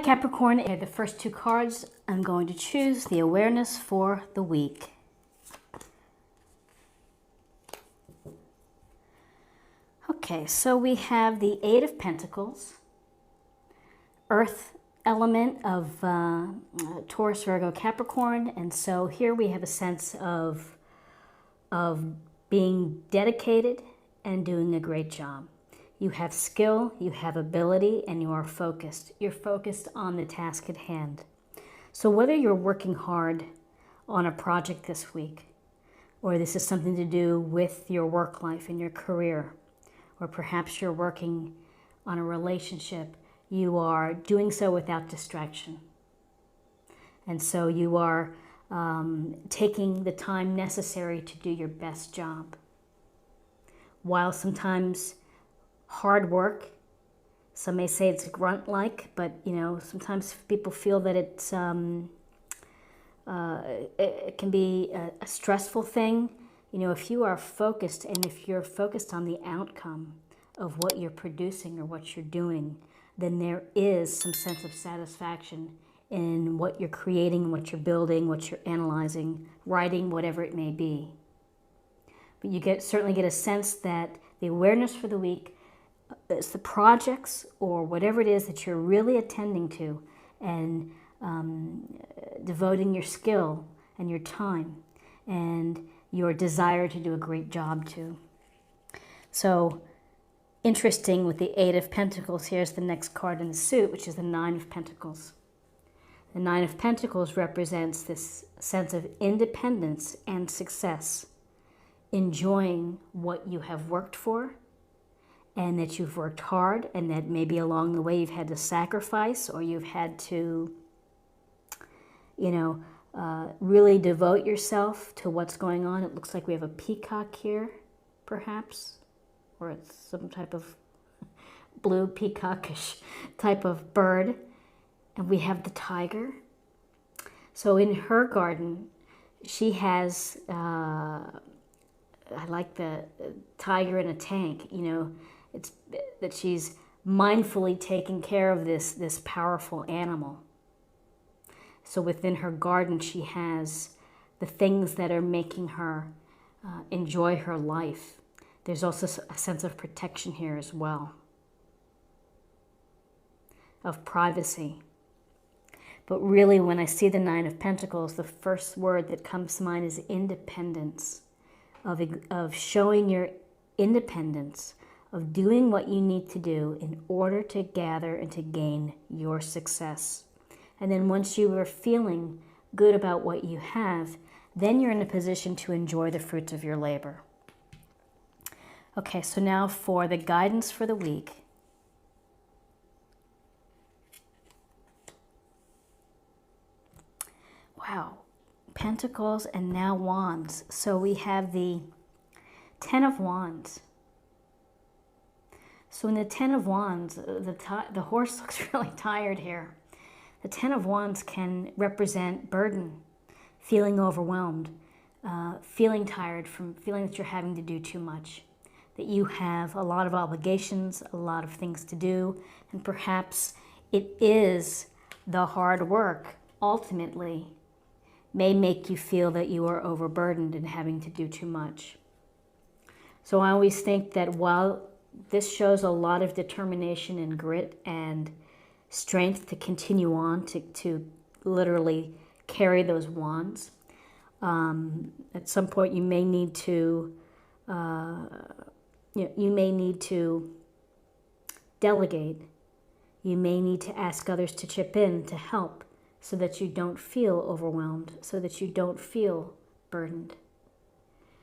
Capricorn, the first two cards, I'm going to choose the awareness for the week. Okay, so we have the Eight of Pentacles, Earth element of Taurus, Virgo, Capricorn, and so here we have a sense of being dedicated and doing a great job. You have skill, you have ability, and you are focused. You're focused on the task at hand. So whether you're working hard on a project this week, or this is something to do with your work life and your career, or perhaps you're working on a relationship, you are doing so without distraction. And so you are taking the time necessary to do your best job. While sometimes hard work, some may say it's grunt-like, but sometimes people feel that it's it can be a stressful thing. If you are focused, and if you're focused on the outcome of what you're producing or what you're doing, then there is some sense of satisfaction in what you're creating, what you're building, what you're analyzing, writing, whatever it may be. But you certainly get a sense that the awareness for the week is the projects or whatever it is that you're really attending to and devoting your skill and your time and your desire to do a great job to. So interesting with the Eight of Pentacles, here's the next card in the suit, which is the Nine of Pentacles. The Nine of Pentacles represents this sense of independence and success, enjoying what you have worked for, and that you've worked hard, and that maybe along the way you've had to sacrifice, or you've had to, really devote yourself to what's going on. It looks like we have a peacock here, perhaps, or it's some type of blue peacockish type of bird. And we have the tiger. So in her garden, she has, I like the tiger in a tank, it's that she's mindfully taking care of this powerful animal. So within her garden, she has the things that are making her enjoy her life. There's also a sense of protection here as well, of privacy. But really, when I see the Nine of Pentacles, the first word that comes to mind is independence, of showing your independence, of doing what you need to do in order to gather and to gain your success. And then once you are feeling good about what you have, then you're in a position to enjoy the fruits of your labor. Okay, so now for the guidance for the week. Wow, Pentacles and now Wands. So we have the Ten of Wands. So in the Ten of Wands, the horse looks really tired here. The Ten of Wands can represent burden, feeling overwhelmed, feeling tired from feeling that you're having to do too much, that you have a lot of obligations, a lot of things to do, and perhaps it is the hard work ultimately may make you feel that you are overburdened and having to do too much. So I always think that while this shows a lot of determination and grit and strength to continue on, to literally carry those wands, at some point you may need to delegate. You may need to ask others to chip in to help, so that you don't feel overwhelmed, so that you don't feel burdened.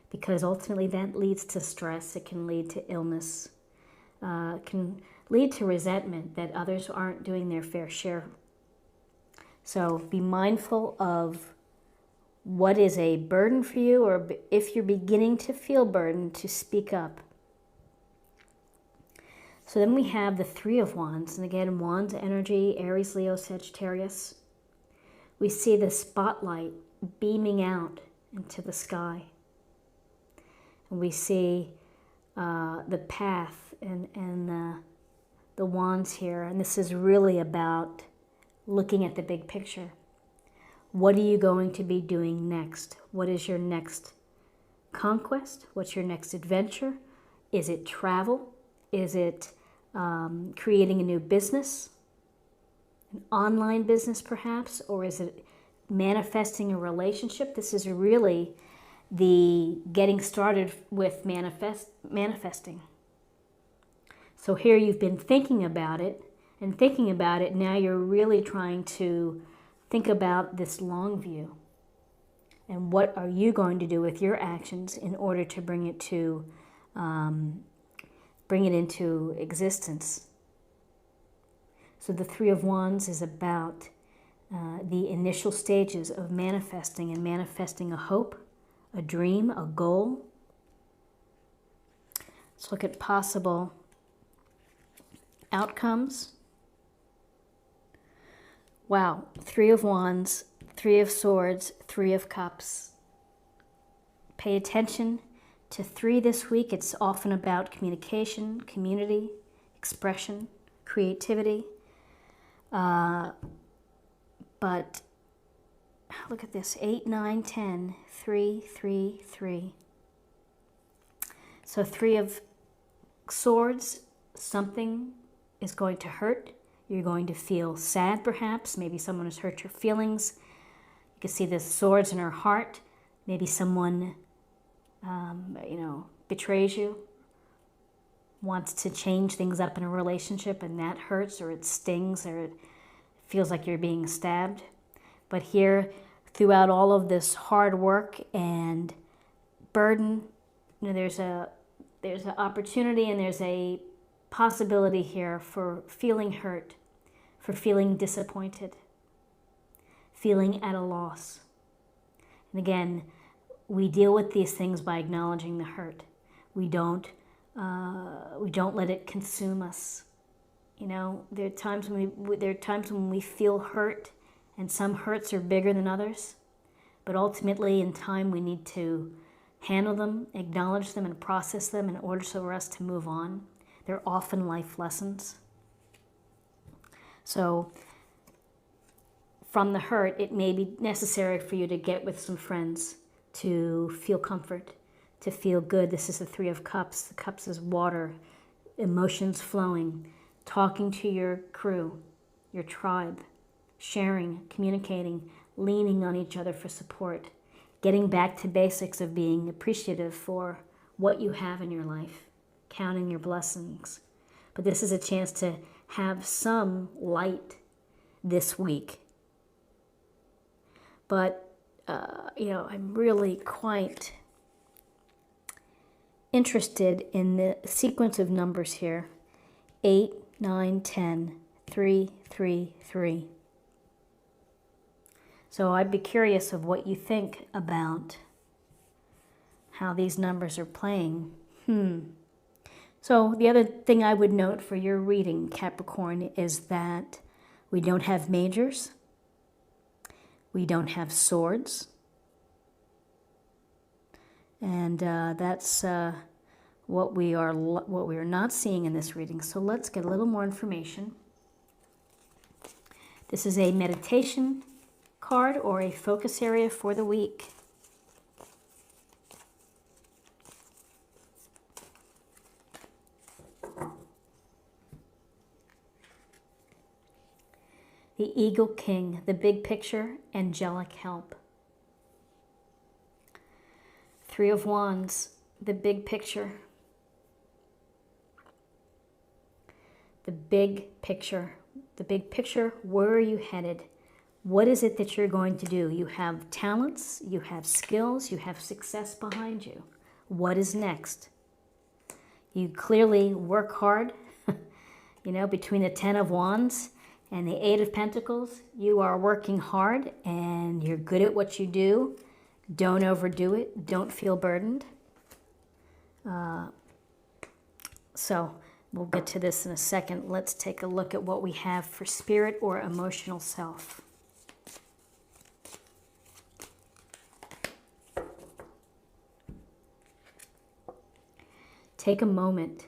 Because ultimately that leads to stress, it can lead to illness, can lead to resentment that others aren't doing their fair share. So be mindful of what is a burden for you, or if you're beginning to feel burdened, to speak up. So then we have the Three of Wands, and again, Wands energy, Aries, Leo, Sagittarius. We see the spotlight beaming out into the sky. And we see the path and the wands here. And this is really about looking at the big picture. What are you going to be doing next? What is your next conquest? What's your next adventure? Is it travel? Is it creating a new business? An online business perhaps? Or is it manifesting a relationship? This is really the getting started with manifesting. So here you've been thinking about it, and thinking about it, now you're really trying to think about this long view. And what are you going to do with your actions in order to bring it into existence? So the Three of Wands is about the initial stages of manifesting, and manifesting a hope, a dream, a goal. Let's look at possible outcomes. Wow, Three of Wands, Three of Swords, Three of Cups. Pay attention to 3 this week. It's often about communication, community, expression, creativity. But look at this, 8, 9, 10, 3, 3, 3. So 3 of Swords, something is going to hurt. You're going to feel sad perhaps. Maybe someone has hurt your feelings. You can see the swords in her heart. Maybe someone, betrays you, wants to change things up in a relationship, and that hurts, or it stings, or it feels like you're being stabbed. But here, throughout all of this hard work and burden, there's an opportunity, and there's a possibility here for feeling hurt, for feeling disappointed, feeling at a loss. And again, we deal with these things by acknowledging the hurt. We don't let it consume us. There are times when we feel hurt, and some hurts are bigger than others. But ultimately, in time, we need to handle them, acknowledge them, and process them in order for us to move on. They're often life lessons. So from the hurt, it may be necessary for you to get with some friends to feel comfort, to feel good. This is the Three of Cups. The cups is water, emotions flowing, talking to your crew, your tribe, sharing, communicating, leaning on each other for support, getting back to basics of being appreciative for what you have in your life, counting your blessings. But this is a chance to have some light this week. But, I'm really quite interested in the sequence of numbers here. 8, 9, 10, 3, 3, 3. So I'd be curious of what you think about how these numbers are playing. So the other thing I would note for your reading, Capricorn, is that we don't have majors. We don't have swords. And that's what we are not seeing in this reading. So let's get a little more information. This is a meditation card or a focus area for the week. The Eagle King, the big picture, angelic help. Three of Wands, the big picture. The big picture. The big picture, where are you headed? What is it that you're going to do? You have talents, you have skills, you have success behind you. What is next? You clearly work hard. Between the Ten of Wands and the Eight of Pentacles, you are working hard and you're good at what you do. Don't overdo it. Don't feel burdened. So we'll get to this in a second. Let's take a look at what we have for spirit or emotional self. Take a moment.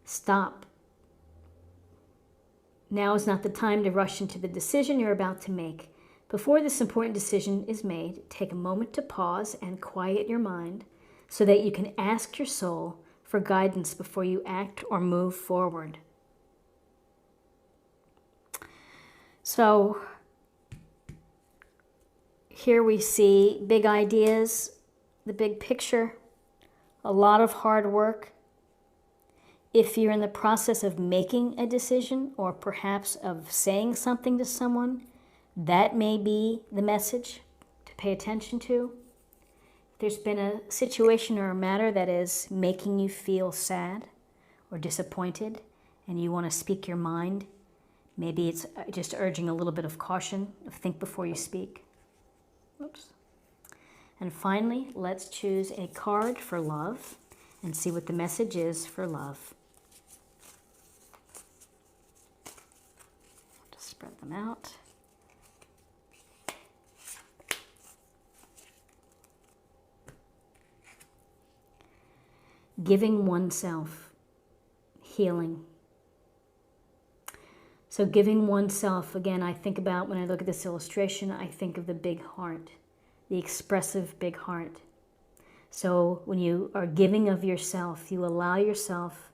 Stop. Now is not the time to rush into the decision you're about to make. Before this important decision is made, take a moment to pause and quiet your mind so that you can ask your soul for guidance before you act or move forward. So here we see big ideas, the big picture, a lot of hard work. If you're in the process of making a decision or perhaps of saying something to someone, that may be the message to pay attention to. If there's been a situation or a matter that is making you feel sad or disappointed and you want to speak your mind, maybe it's just urging a little bit of caution, of think before you speak. Oops. And finally, let's choose a card for love and see what the message is for love. Just spread them out. Giving oneself, healing. So giving oneself, again, I think about when I look at this illustration, I think of the big heart, the expressive big heart. So when you are giving of yourself, you allow yourself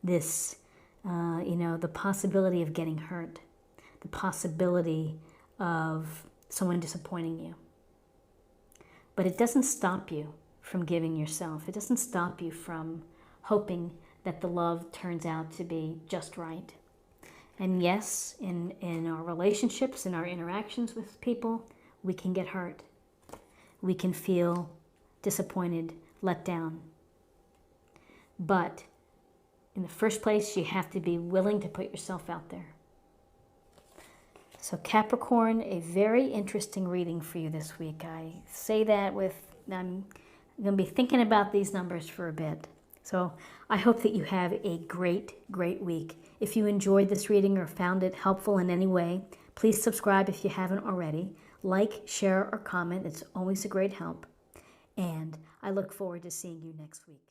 this, the possibility of getting hurt, the possibility of someone disappointing you. But it doesn't stop you from giving yourself. It doesn't stop you from hoping that the love turns out to be just right. And yes, in our relationships, in our interactions with people, we can get hurt. We can feel disappointed, let down. But in the first place, you have to be willing to put yourself out there. So Capricorn, a very interesting reading for you this week. I say that I'm going to be thinking about these numbers for a bit. So I hope that you have a great, great week. If you enjoyed this reading or found it helpful in any way, please subscribe if you haven't already. Like, share, or comment. It's always a great help. And I look forward to seeing you next week.